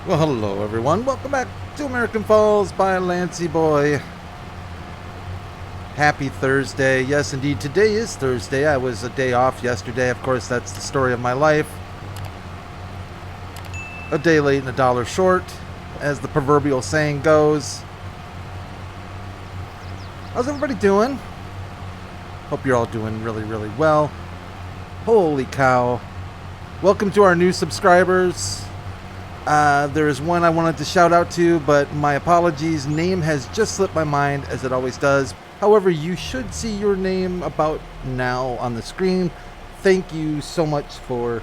Well, hello everyone. Welcome back to American Falls by Lancyboi. Happy Thursday. Yes, indeed, today is Thursday. I was a day off yesterday. Of course, that's the story of my life. A day late and a dollar short, as the proverbial saying goes. How's everybody doing? Hope you're all doing really, really well. Holy cow. Welcome to our new subscribers. There is one I wanted to shout out to, but my apologies. Name has just slipped my mind, as it always does. However, you should see your name about now on the screen. Thank you so much for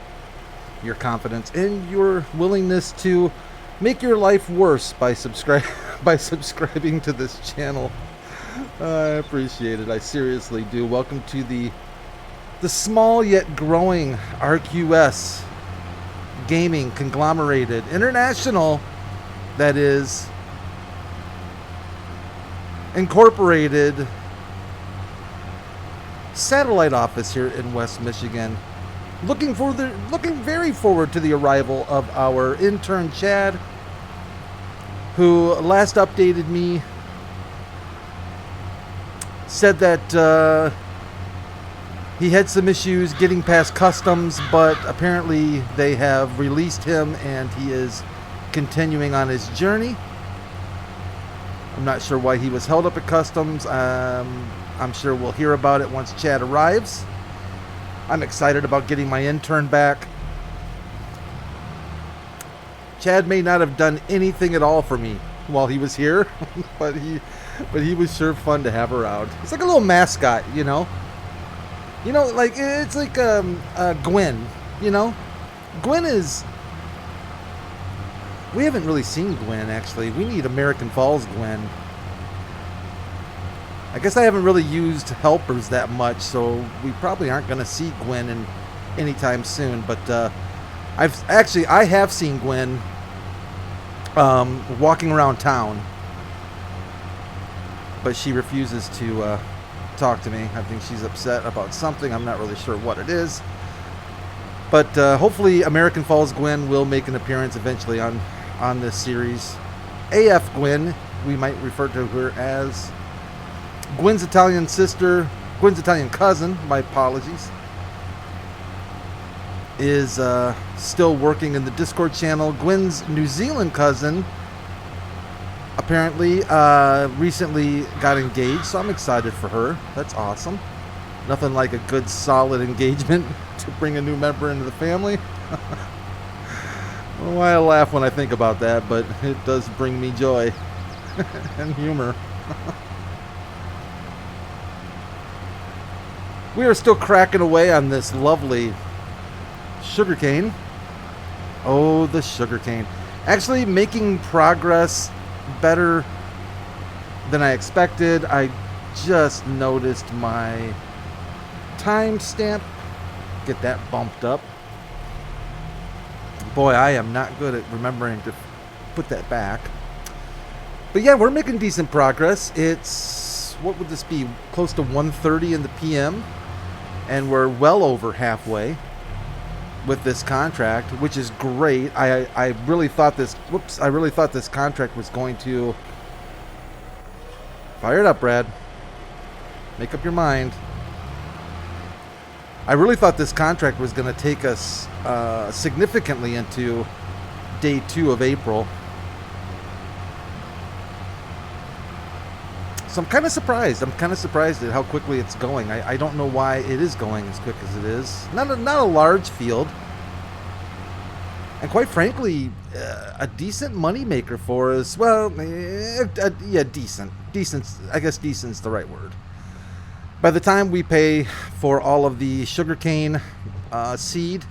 your confidence and your willingness to make your life worse by subscribing to this channel. I appreciate it. I seriously do. Welcome to the small yet growing RQS gaming conglomerated international, that is, incorporated satellite office here in West Michigan. Looking very forward to the arrival of our intern Chad, who last updated me said that he had some issues getting past customs, but apparently they have released him and he is continuing on his journey. I'm not sure why he was held up at customs. I'm sure we'll hear about it once Chad arrives. I'm excited about getting my intern back. Chad may not have done anything at all for me while he was here, but he was sure fun to have around. It's like a little mascot, you know. You know, like, it's like Gwen, you know? Gwen is... We haven't really seen Gwen, actually. We need American Falls Gwen. I guess I haven't really used helpers that much, so we probably aren't going to see Gwen anytime soon. But I have seen Gwen walking around town. But she refuses to... talk to me. I think she's upset about something. I'm not really sure what it is. But hopefully American Falls Gwen will make an appearance eventually on this series. AF Gwen, we might refer to her as. Gwen's Italian sister, Gwen's Italian cousin, my apologies, is still working in the Discord channel. Gwen's New Zealand cousin apparently recently got engaged, so I'm excited for her. That's awesome. Nothing like a good solid engagement to bring a new member into the family. Well, I laugh when I think about that, but it does bring me joy and humor. We are still cracking away on this lovely sugarcane. Oh, the sugarcane. Actually making progress better than I expected. I just noticed my timestamp. Get that bumped up. Boy, I am not good at remembering to put that back. But yeah, we're making decent progress. It's, what would this be? Close to 1:30 in the PM. And we're well over halfway with this contract, which is great. I really thought this contract was going to... Fire it up, Brad. Make up your mind. I really thought this contract was going to take us significantly into day 2 of April. So I'm kind of surprised. I'm kind of surprised at how quickly it's going. I don't know why it is going as quick as it is. Not a large field. And quite frankly, a decent moneymaker for us. Well, yeah, decent. Decent. I guess decent's the right word. By the time we pay for all of the sugarcane seed,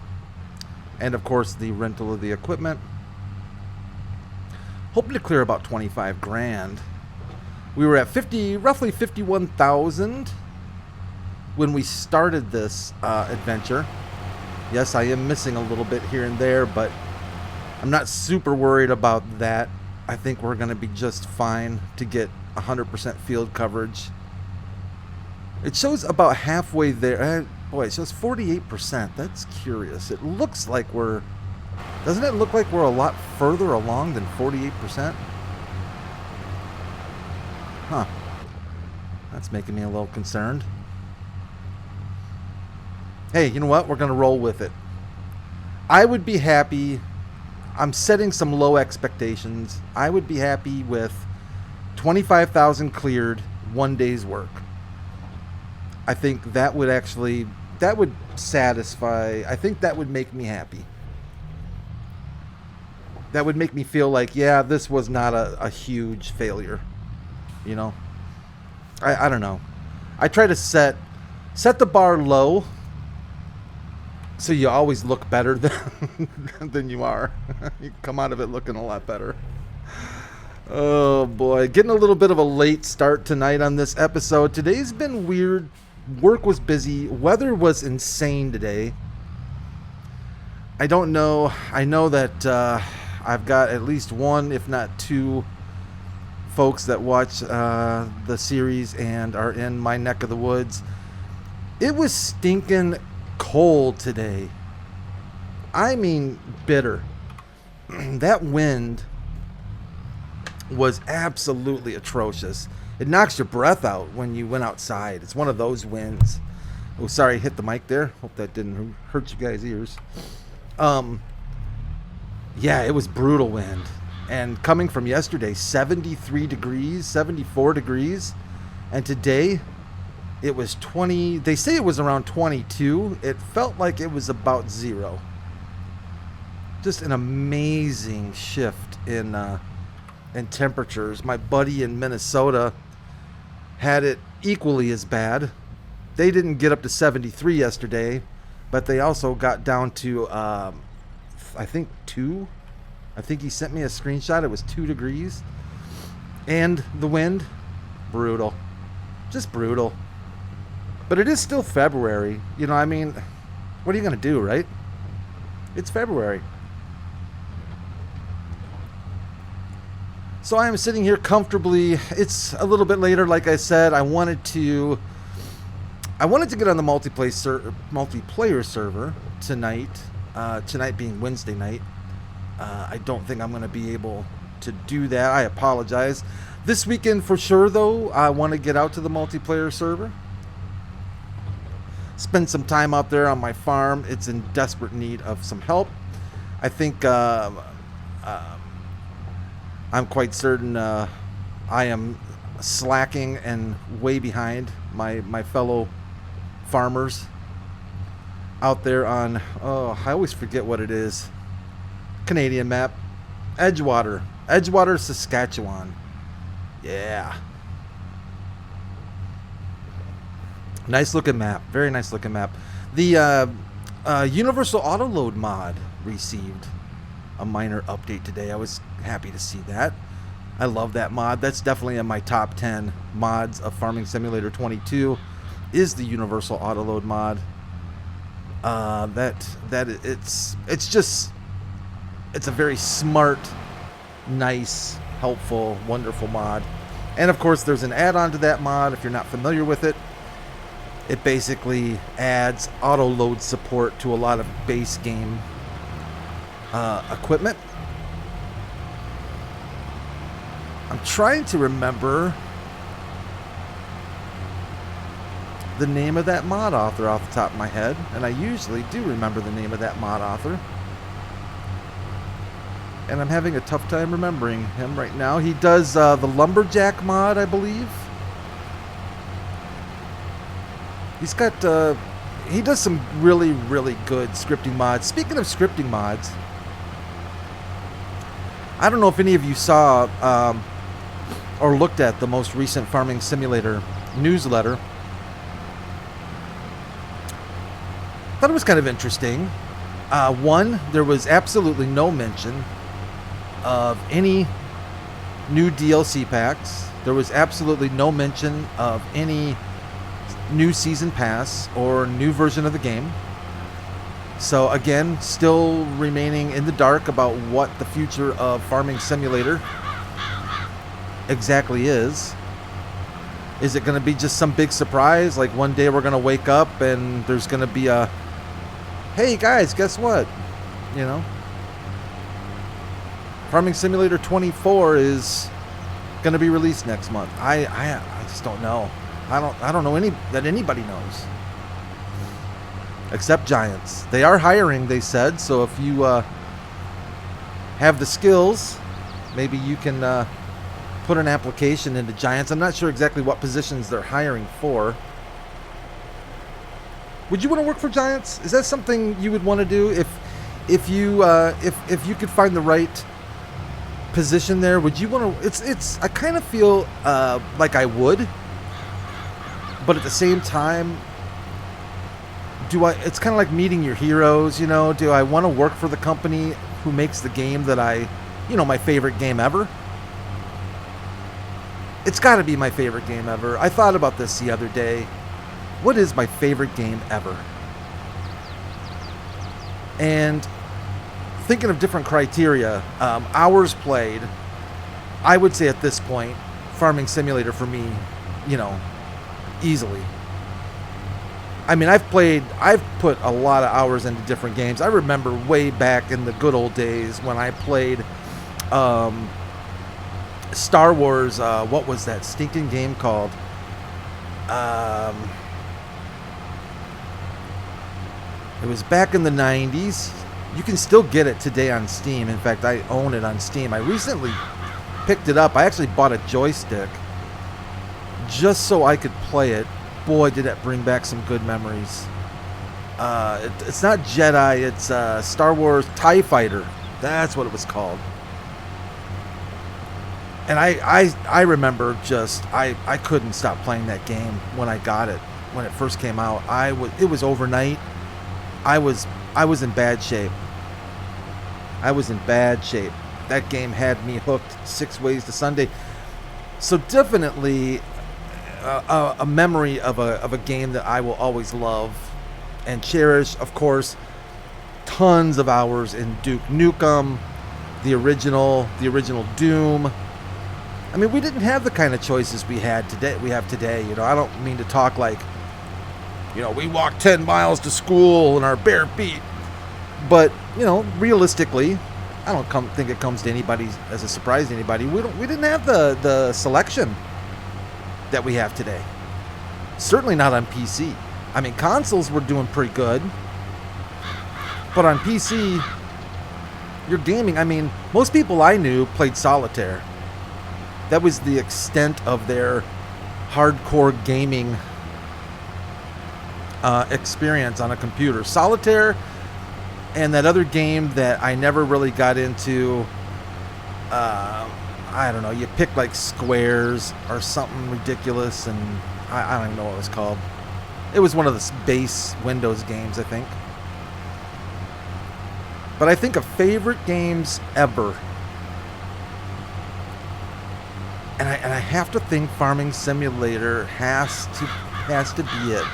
and of course the rental of the equipment, hoping to clear about 25 grand. We were at roughly 51,000 when we started this adventure. Yes, I am missing a little bit here and there, but I'm not super worried about that. I think we're going to be just fine to get 100% field coverage. It shows about halfway there. Boy, it shows 48%. That's curious. It looks like we're... Doesn't it look like we're a lot further along than 48%? Huh. That's making me a little concerned. Hey, you know what? We're going to roll with it. I would be happy. I'm setting some low expectations. I would be happy with 25,000 cleared, 1 day's work. I think that would actually, that would satisfy, I think that would make me happy. That would make me feel like, yeah, this was not a huge failure. You know? I don't know. I try to set the bar low so you always look better than you are. You come out of it looking a lot better. Oh boy, getting a little bit of a late start tonight on this episode. Today's been weird. Work was busy. Weather was insane today. I don't know. I know that I've got at least one, if not two, folks that watch the series and are in my neck of the woods. It was stinking cold today. I mean, bitter. That wind was absolutely atrocious. It knocks your breath out when you went outside. It's one of those winds. Oh, sorry, hit the mic there. Hope that didn't hurt you guys' ears. Yeah, it was brutal wind. And coming from yesterday, 73 degrees, 74 degrees. And today, it was 20. They say it was around 22. It felt like it was about 0. Just an amazing shift in temperatures. My buddy in Minnesota had it equally as bad. They didn't get up to 73 yesterday, but they also got down to, I think, 2. I think he sent me a screenshot. It was 2 degrees. And the wind, brutal. Just brutal. But it is still February. You know, I mean, what are you going to do, right? It's February. So I am sitting here comfortably. It's a little bit later, like I said. I wanted to get on the multiplayer server tonight. Tonight being Wednesday night. I don't think I'm going to be able to do that. I apologize. This weekend for sure, though, I want to get out to the multiplayer server. Spend some time out there on my farm. It's in desperate need of some help. I think I'm quite certain I am slacking and way behind my fellow farmers out there on, I always forget what it is. Canadian map. Edgewater, Saskatchewan. Yeah. Nice looking map. Very nice looking map. The Universal Autoload mod received a minor update today. I was happy to see that. I love that mod. That's definitely in my top 10 mods of Farming Simulator 22 is the Universal Autoload mod. It's a very smart, nice, helpful, wonderful mod. And of course, there's an add-on to that mod. If you're not familiar with it, it basically adds auto load support to a lot of base game equipment. I'm trying to remember the name of that mod author off the top of my head, and I usually do remember the name of that mod author. And I'm having a tough time remembering him right now. He does the Lumberjack mod, I believe. He's got, he does some really, really good scripting mods. Speaking of scripting mods, I don't know if any of you saw or looked at the most recent Farming Simulator newsletter. Thought it was kind of interesting. One, there was absolutely no mention of any new DLC packs. There was absolutely no mention of any new season pass or new version of the game. So again, still remaining in the dark about what the future of Farming Simulator exactly is. Is it going to be just some big surprise? Like one day we're going to wake up and there's going to be a, hey guys, guess what? You know? Farming Simulator 24 is going to be released next month. I just don't know. I don't know that anybody knows. Except Giants. They are hiring, they said, so if you have the skills, maybe you can put an application into Giants. I'm not sure exactly what positions they're hiring for. Would you want to work for Giants? Is that something you would want to do if you could find the right position there? Would you want to? It's I kind of feel like I would, but at the same time, it's kind of like meeting your heroes, you know? Do I want to work for the company who makes the game that my favorite game ever? It's got to be my favorite game ever. I thought about this the other day. What is my favorite game ever? And thinking of different criteria, hours played, I would say at this point, Farming Simulator for me, easily. I mean, I've put a lot of hours into different games. I remember way back in the good old days when I played Star Wars, what was that stinking game called? It was back in the 90s. You can still get it today on Steam. In fact, I own it on Steam. I recently picked it up. I actually bought a joystick just so I could play it. Boy, did that bring back some good memories. It's not Jedi. It's Star Wars TIE Fighter. That's what it was called. And I remember I couldn't stop playing that game when I got it. When it first came out, it was overnight. I was in bad shape. That game had me hooked 6 ways to Sunday. So definitely a memory of a game that I will always love and cherish. Of course, tons of hours in Duke Nukem, the original Doom. I mean, we didn't have the kind of choices we have today. I don't mean to talk like, we walked 10 miles to school in our bare feet. But, realistically, I don't think it comes to anybody as a surprise to anybody. We didn't have the selection that we have today. Certainly not on PC. I mean, consoles were doing pretty good. But on PC, you're gaming. I mean, most people I knew played solitaire. That was the extent of their hardcore gaming experience on a computer. Solitaire and that other game that I never really got into, I don't know, you pick like squares or something ridiculous, and I don't even know what it was called. It was one of the base Windows games, I think. But I think of favorite games ever, and I have to think Farming Simulator has to be it.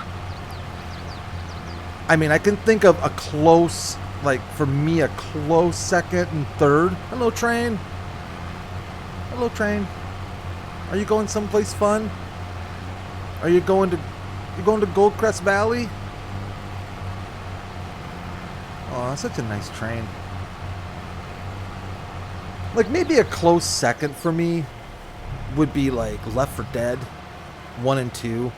I mean, I can think of a close, like for me, a close second and third. Hello, train. Hello, train. Are you going someplace fun? Are you going to Goldcrest Valley? Oh, that's such a nice train. Like maybe a close second for me would be like Left 4 Dead 1 and 2.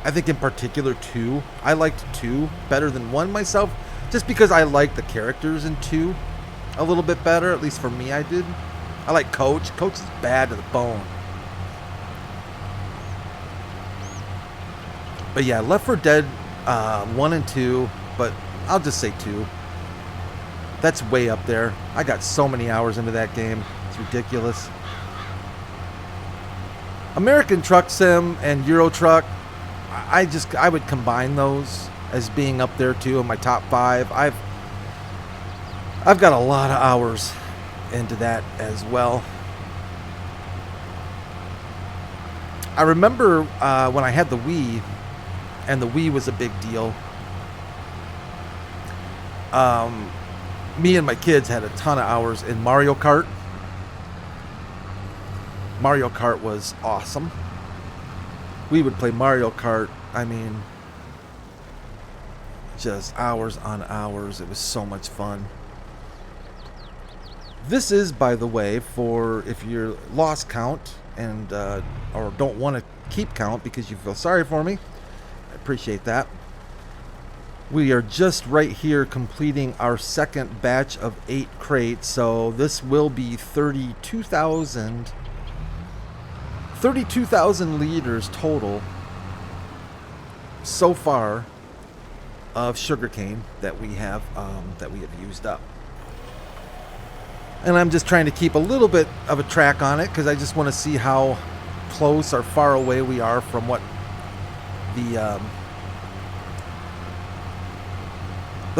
I think in particular 2. I liked 2 better than 1 myself, just because I liked the characters in 2 a little bit better. At least for me, I did. I like Coach. Coach is bad to the bone. But yeah, Left 4 Dead 1 and 2, but I'll just say 2. That's way up there. I got so many hours into that game. It's ridiculous. American Truck Sim and Euro Truck, I would combine those as being up there too in my top 5. I've got a lot of hours into that as well. I remember when I had the Wii, and the Wii was a big deal. Me and my kids had a ton of hours in Mario Kart. Mario Kart was awesome. We would play Mario Kart, I mean, just hours on hours. It was so much fun. This is, by the way, for if you're lost count and or don't want to keep count because you feel sorry for me. I appreciate that. We are just right here completing our second batch of 8 crates, so this will be 32,000 liters total so far of sugarcane that we have used up. And I'm just trying to keep a little bit of a track on it because I just want to see how close or far away we are from what the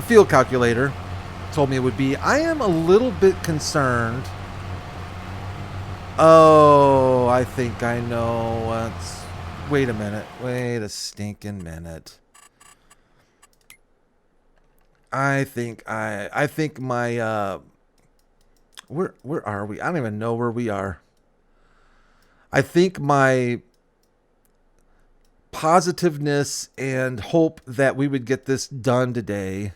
field calculator told me it would be. I am a little bit concerned. Oh, I think I know. Wait a minute. Wait a stinking minute. I think my where are we? I don't even know where we are. I think my positiveness and hope that we would get this done today.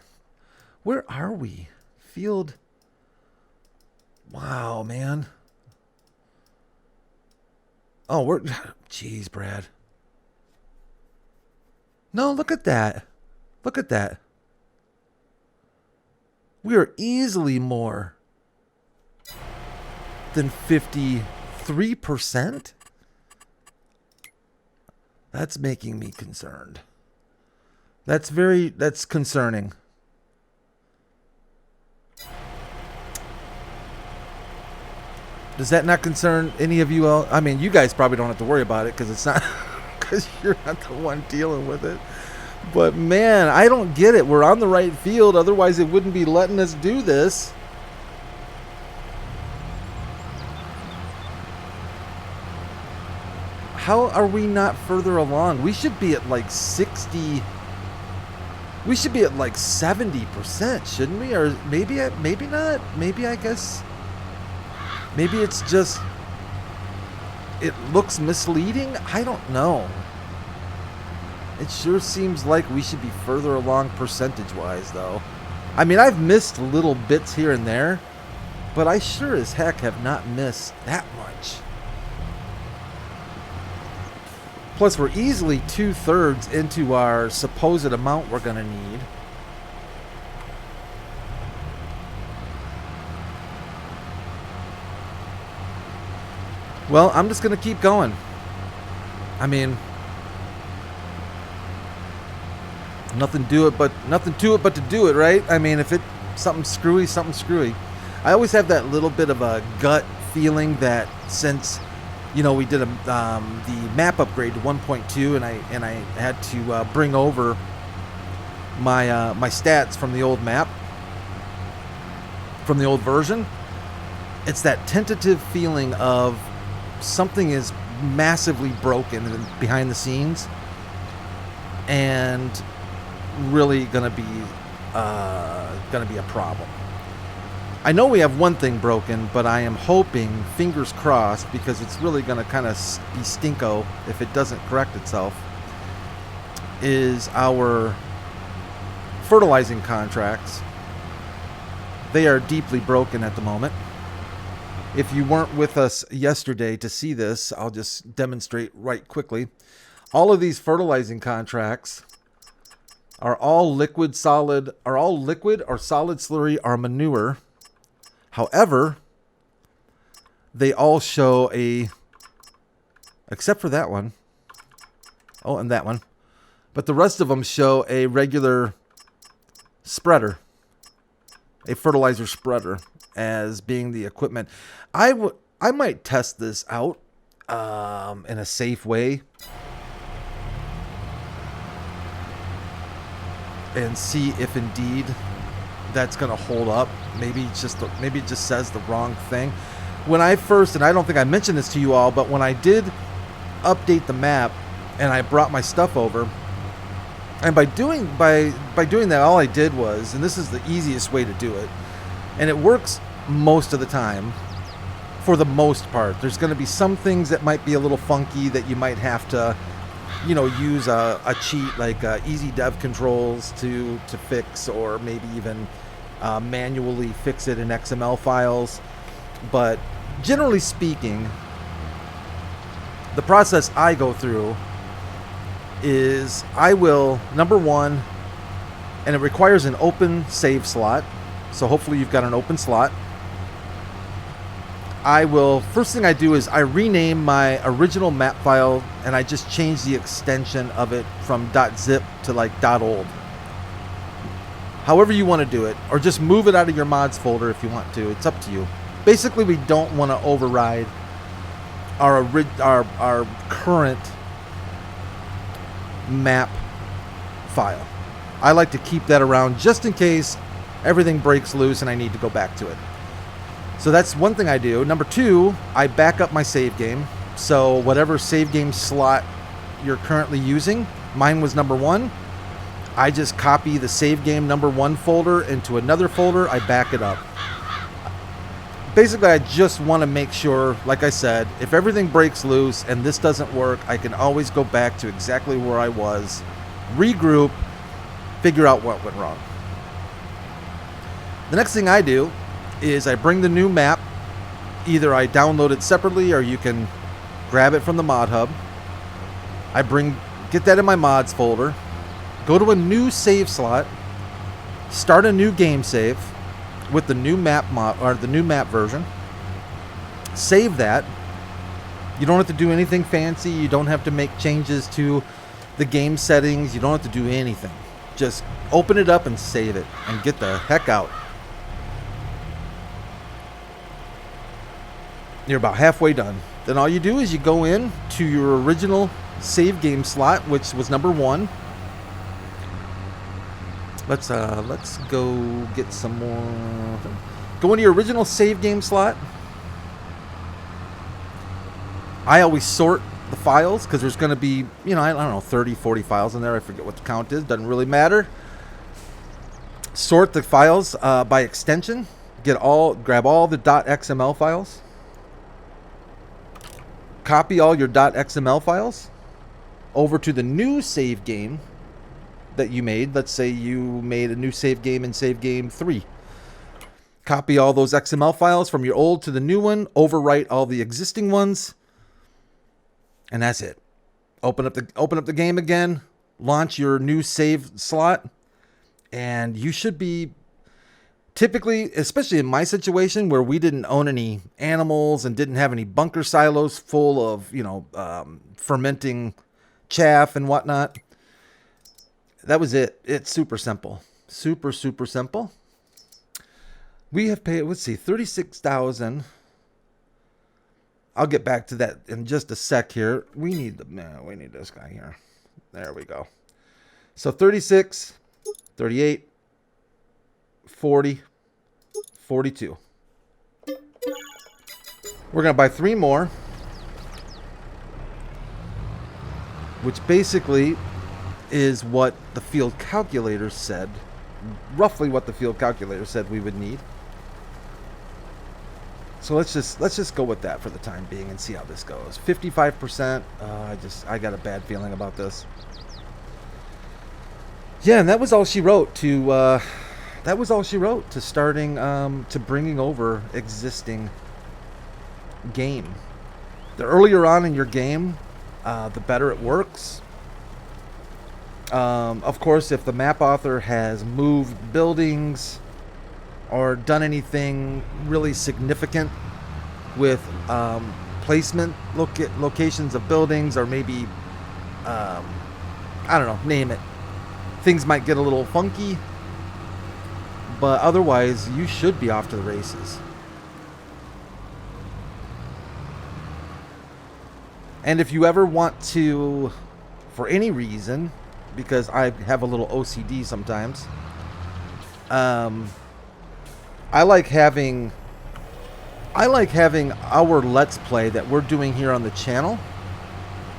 Where are we? Field. Wow, man. Oh, we're... Jeez, Brad. No, look at that. Look at that. We are easily more than 53%. That's making me concerned. That's concerning. Does that not concern any of you else? I mean, you guys probably don't have to worry about it because it's not, because you're not the one dealing with it. But man, I don't get it. We're on the right field. Otherwise, it wouldn't be letting us do this. How are we not further along? We should be at like 60. We should be at like 70%, shouldn't we? Or maybe not. Maybe I guess. Maybe it's just, it looks misleading. I don't know. It sure seems like we should be further along percentage-wise, though. I mean, I've missed little bits here and there, but I sure as heck have not missed that much. Plus, we're easily 2/3 into our supposed amount we're going to need. Well, I'm just going to keep going. I mean, nothing to it but to do it, right? I mean, if it's something screwy, something screwy. I always have that little bit of a gut feeling that since, you know, we did the map upgrade to 1.2, and I had to bring over my my stats from the old map, from the old version. It's that tentative feeling of something is massively broken behind the scenes, and really gonna be a problem. I know we have one thing broken, but I am hoping, fingers crossed, because it's really gonna kind of be stinko if it doesn't correct itself, is our fertilizing contracts. They are deeply broken at the moment. If you weren't with us yesterday to see this, I'll just demonstrate right quickly. All of these fertilizing contracts are all liquid or solid slurry or manure. However, they all show except for that one. Oh, and that one. But the rest of them show a regular spreader, a fertilizer spreader, as being the equipment. I might test this out in a safe way and see if indeed that's going to hold up. Maybe it just says the wrong thing. When I first, and I don't think I mentioned this to you all, but when I did update the map and I brought my stuff over, and by doing that, all I did was, and this is the easiest way to do it, and it works most of the time, for the most part. There's going to be some things that might be a little funky that you might have to, you know, use a cheat like easy dev controls to fix, or maybe even manually fix it in XML files. But generally speaking, the process I go through is I will, number one, and it requires an open save slot. So hopefully you've got an open slot. First thing I do is I rename my original map file and I just change the extension of it from .zip to like .old. However you want to do it, or just move it out of your mods folder if you want to. It's up to you. Basically, we don't want to override our current map file. I like to keep that around just in case everything breaks loose and I need to go back to it. So that's one thing I do. Number two, I back up my save game. So whatever save game slot you're currently using, mine was number one. I just copy the save game number one folder into another folder. I back it up. Basically, I just want to make sure, like I said, if everything breaks loose and this doesn't work, I can always go back to exactly where I was, regroup, figure out what went wrong. The next thing I do is I bring the new map. Either I download it separately or you can grab it from the mod hub. Get that in my mods folder, go to a new save slot, start a new game save with the new map the new map version. Save that. You don't have to do anything fancy. You don't have to make changes to the game settings. You don't have to do anything. Just open it up and save it and get the heck out. You're about halfway done. Then all you do is you go in to your original save game slot, which was number one. Let's go get some more. Go into your original save game slot. I always sort the files because there's going to be, I don't know, 30, 40 files in there. I forget what the count is. Doesn't really matter. Sort the files by extension. Grab all the .xml files. Copy all your .xml files over to the new save game that you made. Let's say you made a new save game in save game 3. Copy all those XML files from your old to the new one, overwrite all the existing ones, and that's it. Open up the game again, launch your new save slot, and you should be typically, especially in my situation where we didn't own any animals and didn't have any bunker silos full of, fermenting chaff and whatnot. That was it. It's super simple. Super, super simple. We have paid, let's see, $36,000. I'll get back to that in just a sec here. We need this guy here. There we go. So 36, 38, 40, 42. We're going to buy 3 more, which basically is what the field calculator said, roughly what the field calculator said we would need. So let's just go with that for the time being and see how this goes. 55%. I got a bad feeling about this. Yeah, and that was all she wrote to starting to bringing over existing game. The earlier on in your game, the better it works. Of course, if the map author has moved buildings or done anything really significant with placement locations of buildings, or maybe I don't know, name it, things might get a little funky, but otherwise you should be off to the races. And if you ever want to, for any reason, because I have a little OCD sometimes, I like having our Let's Play that we're doing here on the channel.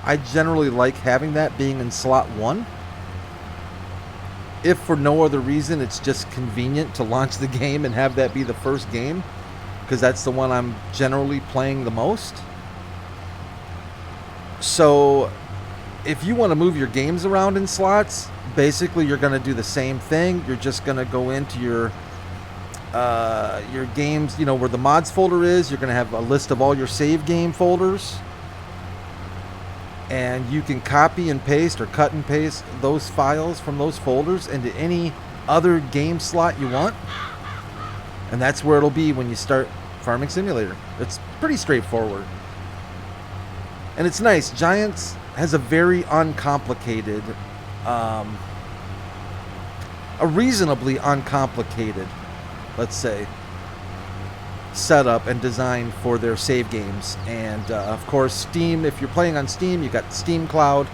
I generally like having that being in slot 1. If for no other reason, it's just convenient to launch the game and have that be the first game, because that's the one I'm generally playing the most. So if you want to move your games around in slots, basically you're going to do the same thing. You're just going to go into your your games, you know, where the mods folder is, you're going to have a list of all your save game folders. And you can copy and paste or cut and paste those files from those folders into any other game slot you want. And that's where it'll be when you start Farming Simulator. It's pretty straightforward. And it's nice. Giants has a very uncomplicated, a reasonably uncomplicated, let's say, setup and design for their save games. And of course, Steam, if you're playing on Steam, you got Steam Cloud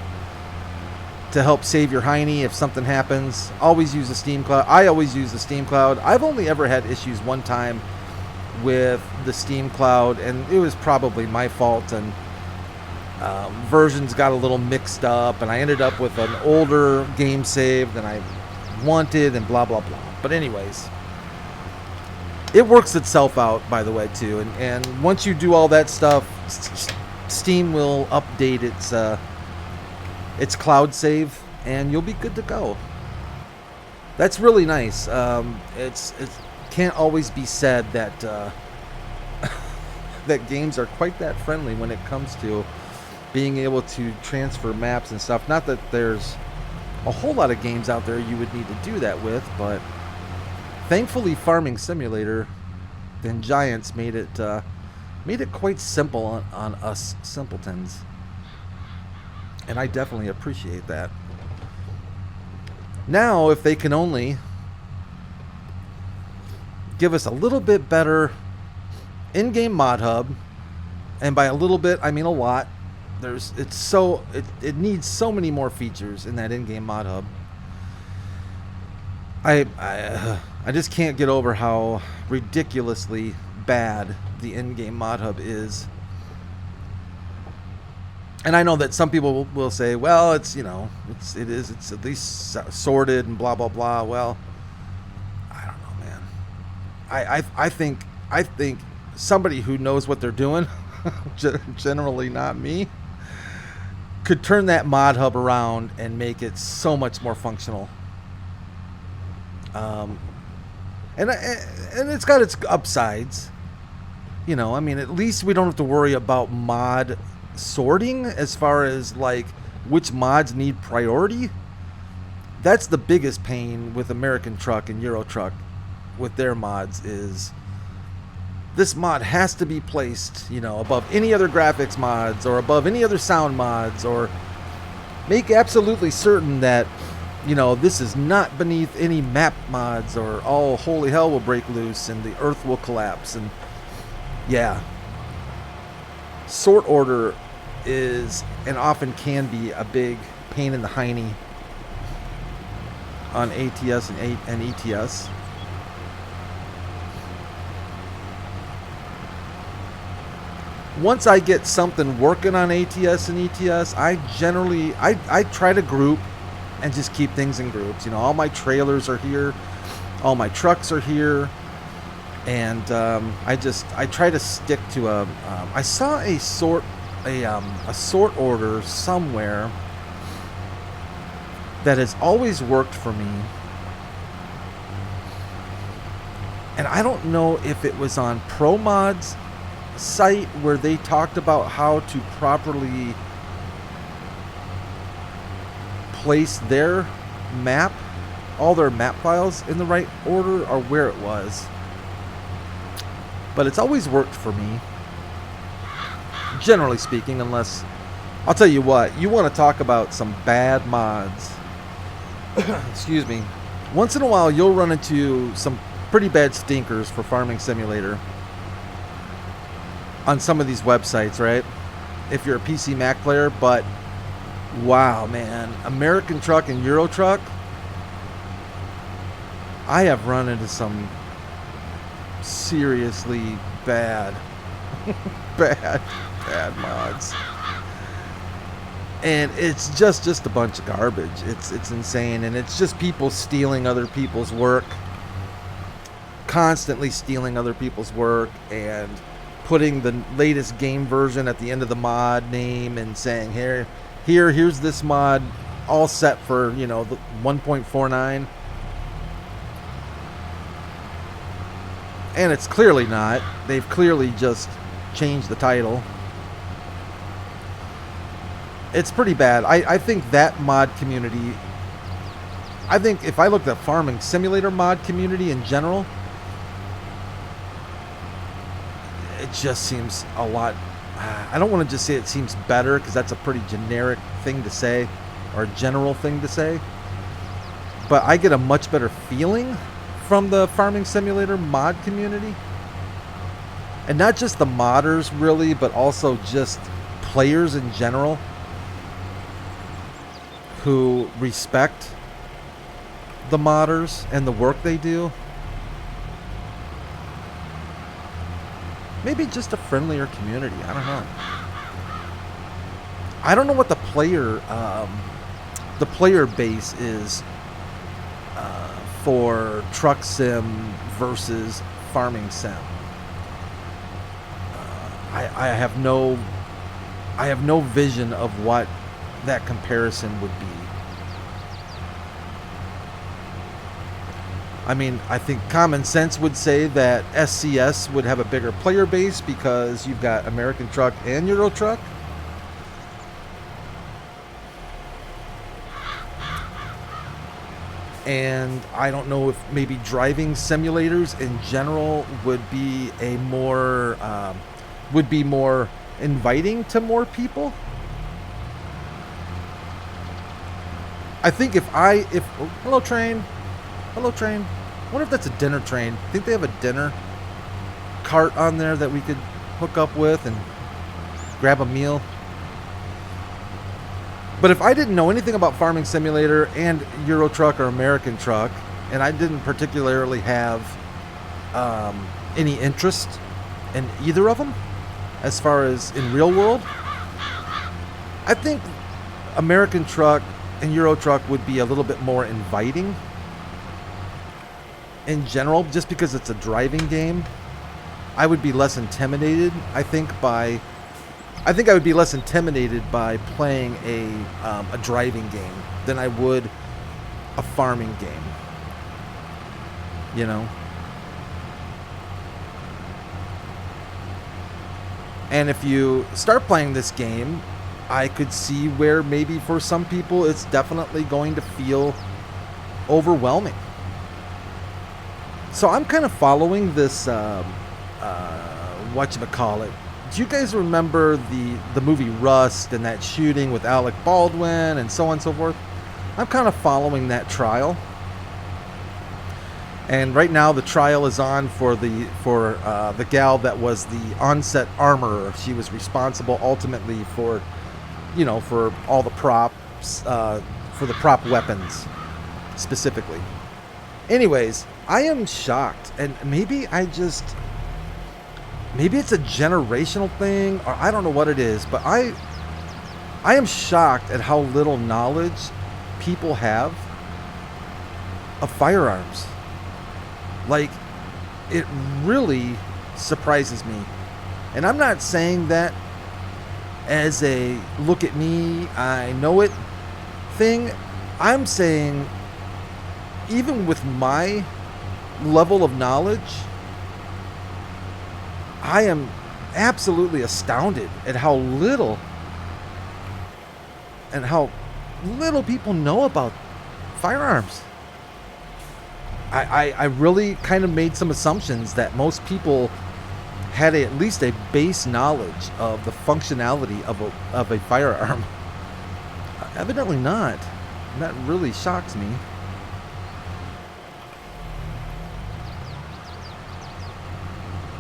to help save your hiney if something happens. Always use the Steam Cloud. I always use the Steam Cloud. I've only ever had issues one time with the Steam Cloud, and it was probably my fault, and versions got a little mixed up, and I ended up with an older game save than I wanted, and blah blah blah. But anyways, it works itself out, by the way, too. And once you do all that stuff, Steam will update its cloud save, and you'll be good to go. That's really nice. It can't always be said that that games are quite that friendly when it comes to being able to transfer maps and stuff. Not that there's a whole lot of games out there you would need to do that with, but thankfully, Farming Simulator and Giants made it quite simple on us simpletons, and I definitely appreciate that. Now, if they can only give us a little bit better in-game mod hub, and by a little bit I mean a lot. It needs so many more features in that in-game mod hub. I just can't get over how ridiculously bad the in-game mod hub is. And I know that some people will say, well, it's at least sorted and blah blah blah. Well, I don't know, man. I think somebody who knows what they're doing, generally not me, could turn that mod hub around and make it so much more functional. And it's got its upsides. You know, I mean, at least we don't have to worry about mod sorting as far as like which mods need priority. That's the biggest pain with American Truck and Euro Truck with their mods, is this mod has to be placed, you know, above any other graphics mods or above any other sound mods, or make absolutely certain that, you know, this is not beneath any map mods, or all holy hell will break loose and the earth will collapse. And yeah, sort order is and often can be a big pain in the hiney on ATS and ETS. Once I get something working on ATS and ETS, I try to group and just keep things in groups. You know, all my trailers are here, all my trucks are here, and I try to stick to I saw a sort order somewhere that has always worked for me, and I don't know if it was on ProMod's site where they talked about how to properly place their map, all their map files in the right order, or where it was. But it's always worked for me, generally speaking, unless, I'll tell you what, you want to talk about some bad mods. Excuse me. Once in a while you'll run into some pretty bad stinkers for Farming Simulator on some of these websites, right? If you're a PC Mac player. But wow, man, American Truck and Euro Truck, I have run into some seriously bad bad mods, and it's just a bunch of garbage. It's insane, and it's just people stealing other people's work, constantly stealing other people's work, and putting the latest game version at the end of the mod name and saying, here's this mod all set for, you know, the 1.49. And it's clearly not. They've clearly just changed the title. It's pretty bad. I think that mod community... I think if I looked at Farming Simulator mod community in general, it just seems a lot... I don't want to just say it seems better, because that's a pretty generic thing to say, or a general thing to say. But I get a much better feeling from the Farming Simulator mod community. And not just the modders, really, but also just players in general who respect the modders and the work they do. Maybe just a friendlier community. I don't know. I don't know what the player base is for Truck Sim versus Farming Sim. I have no vision of what that comparison would be. I mean, I think common sense would say that SCS would have a bigger player base because you've got American Truck and Euro Truck. And I don't know if maybe driving simulators in general would be a more inviting to more people. I think if hello train. Hello, train. I wonder if that's a dinner train. I think they have a dinner cart on there that we could hook up with and grab a meal. But if I didn't know anything about Farming Simulator and Euro Truck or American Truck, and I didn't particularly have any interest in either of them, as far as in real world, I think American Truck and Euro Truck would be a little bit more inviting in general, just because it's a driving game. I would be less intimidated, I think I would be less intimidated by playing a driving game than I would a farming game. You know? And if you start playing this game, I could see where maybe for some people it's definitely going to feel overwhelming. So I'm kind of following this, whatchamacallit. Do you guys remember the movie Rust and that shooting with Alec Baldwin and so on and so forth? I'm kind of following that trial. And right now the trial is on for the gal that was the on-set armorer. She was responsible ultimately for, you know, for all the props, for the prop weapons specifically. Anyways, I am shocked, and maybe it's a generational thing, or I don't know what it is, but I am shocked at how little knowledge people have of firearms. Like, it really surprises me. And I'm not saying that as a look at me, I know it thing. I'm saying even with my level of knowledge, I am absolutely astounded at how little people know about firearms. I really kind of made some assumptions that most people had at least a base knowledge of the functionality of a firearm. Evidently not. And that really shocks me.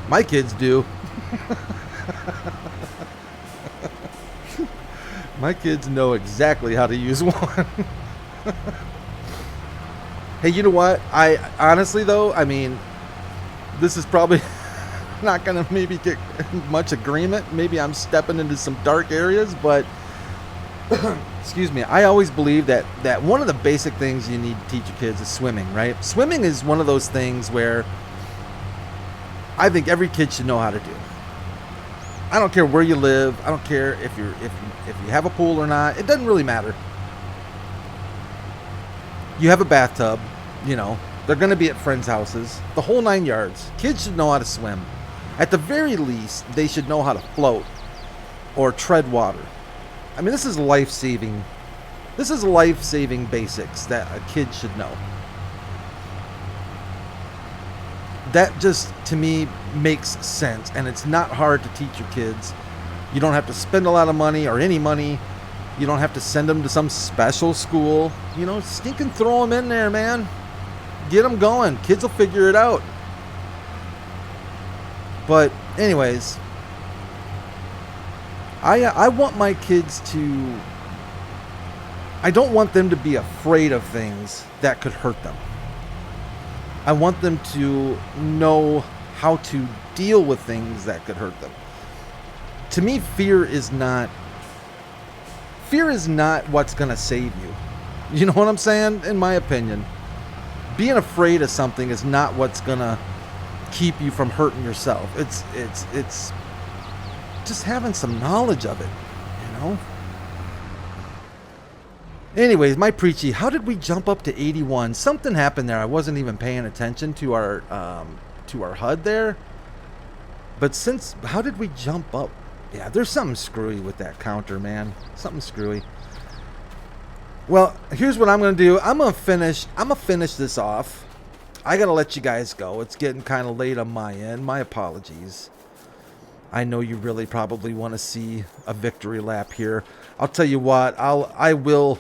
My kids do. My kids know exactly how to use one. Hey, you know what? I honestly, though, I mean, this is probably not going to maybe get much agreement. Maybe I'm stepping into some dark areas, but excuse me. I always believe that one of the basic things you need to teach your kids is swimming, right? Swimming is one of those things where I think every kid should know how to do. I don't care where you live. I don't care if you have a pool or not. It doesn't really matter. You have a bathtub, you know. They're going to be at friends' houses. The whole 9 yards. Kids should know how to swim. At the very least, they should know how to float or tread water. I mean, this is life-saving. This is life-saving basics that a kid should know. That just, to me, makes sense. And it's not hard to teach your kids. You don't have to spend a lot of money or any money. You don't have to send them to some special school. You know, sneak and throw them in there, man. Get them going. Kids will figure it out. But anyways, I want my kids to... I don't want them to be afraid of things that could hurt them. I want them to know how to deal with things that could hurt them. To me, fear is not what's going to save you. You know what I'm saying? In my opinion. Being afraid of something is not what's going to keep you from hurting yourself. It's just having some knowledge of it, you know? Anyways, my preachy, how did we jump up to 81? Something happened there. I wasn't even paying attention to our HUD there. But how did we jump up? Yeah, there's something screwy with that counter, man. Something screwy. Well, here's what I'm going to do. I'm going to finish this off. I got to let you guys go. It's getting kind of late on my end. My apologies. I know you really probably want to see a victory lap here. I'll tell you what. I will.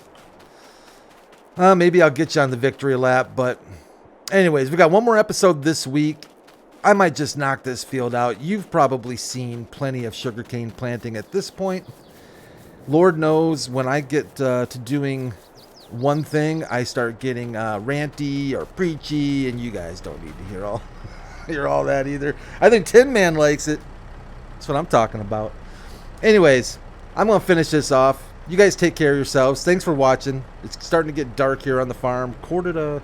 Maybe I'll get you on the victory lap. But anyways, we got one more episode this week. I might just knock this field out. You've probably seen plenty of sugarcane planting at this point. Lord knows when I get to doing one thing, I start getting ranty or preachy, and you guys don't need to hear all that either. I think Tin Man likes it. That's what I'm talking about. Anyways, I'm going to finish this off. You guys take care of yourselves. Thanks for watching. It's starting to get dark here on the farm. I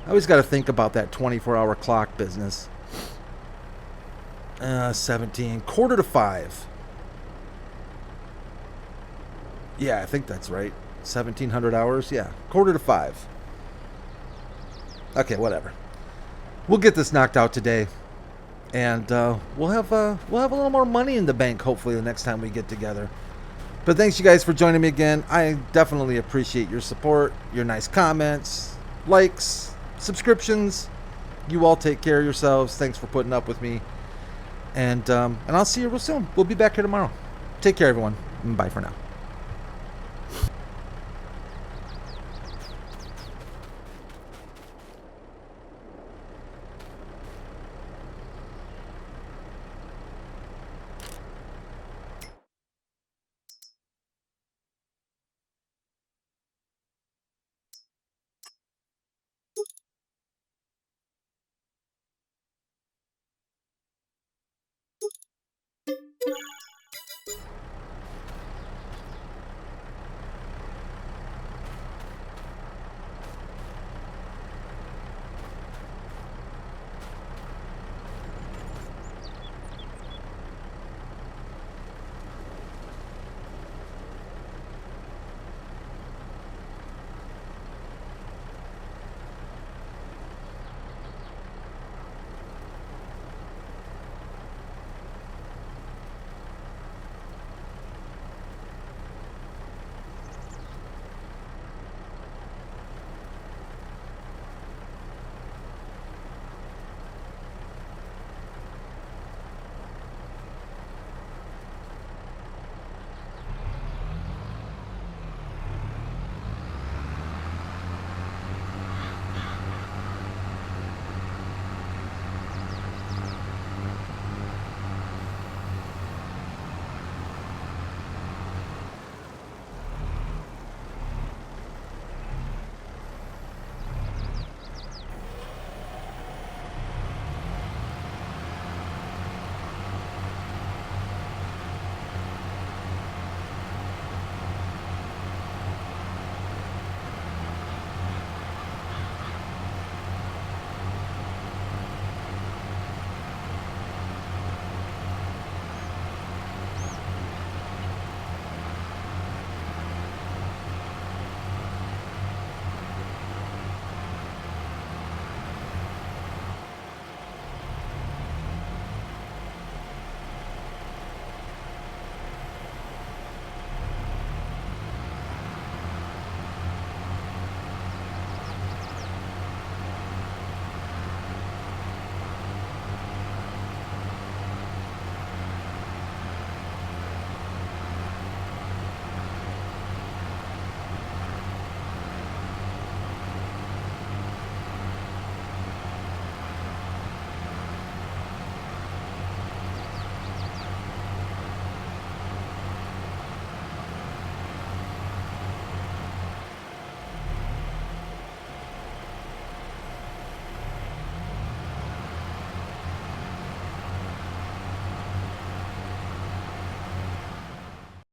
always got to think about that 24-hour clock business. 17. 4:45. Yeah, I think that's right. 1,700 hours. Yeah, 4:45. Okay, whatever. We'll get this knocked out today, and we'll have a little more money in the bank hopefully the next time we get together. But thanks you guys for joining me again. I definitely appreciate your support, your nice comments, likes, subscriptions. You all take care of yourselves. Thanks for putting up with me. And I'll see you real soon. We'll be back here tomorrow. Take care, everyone. Bye for now.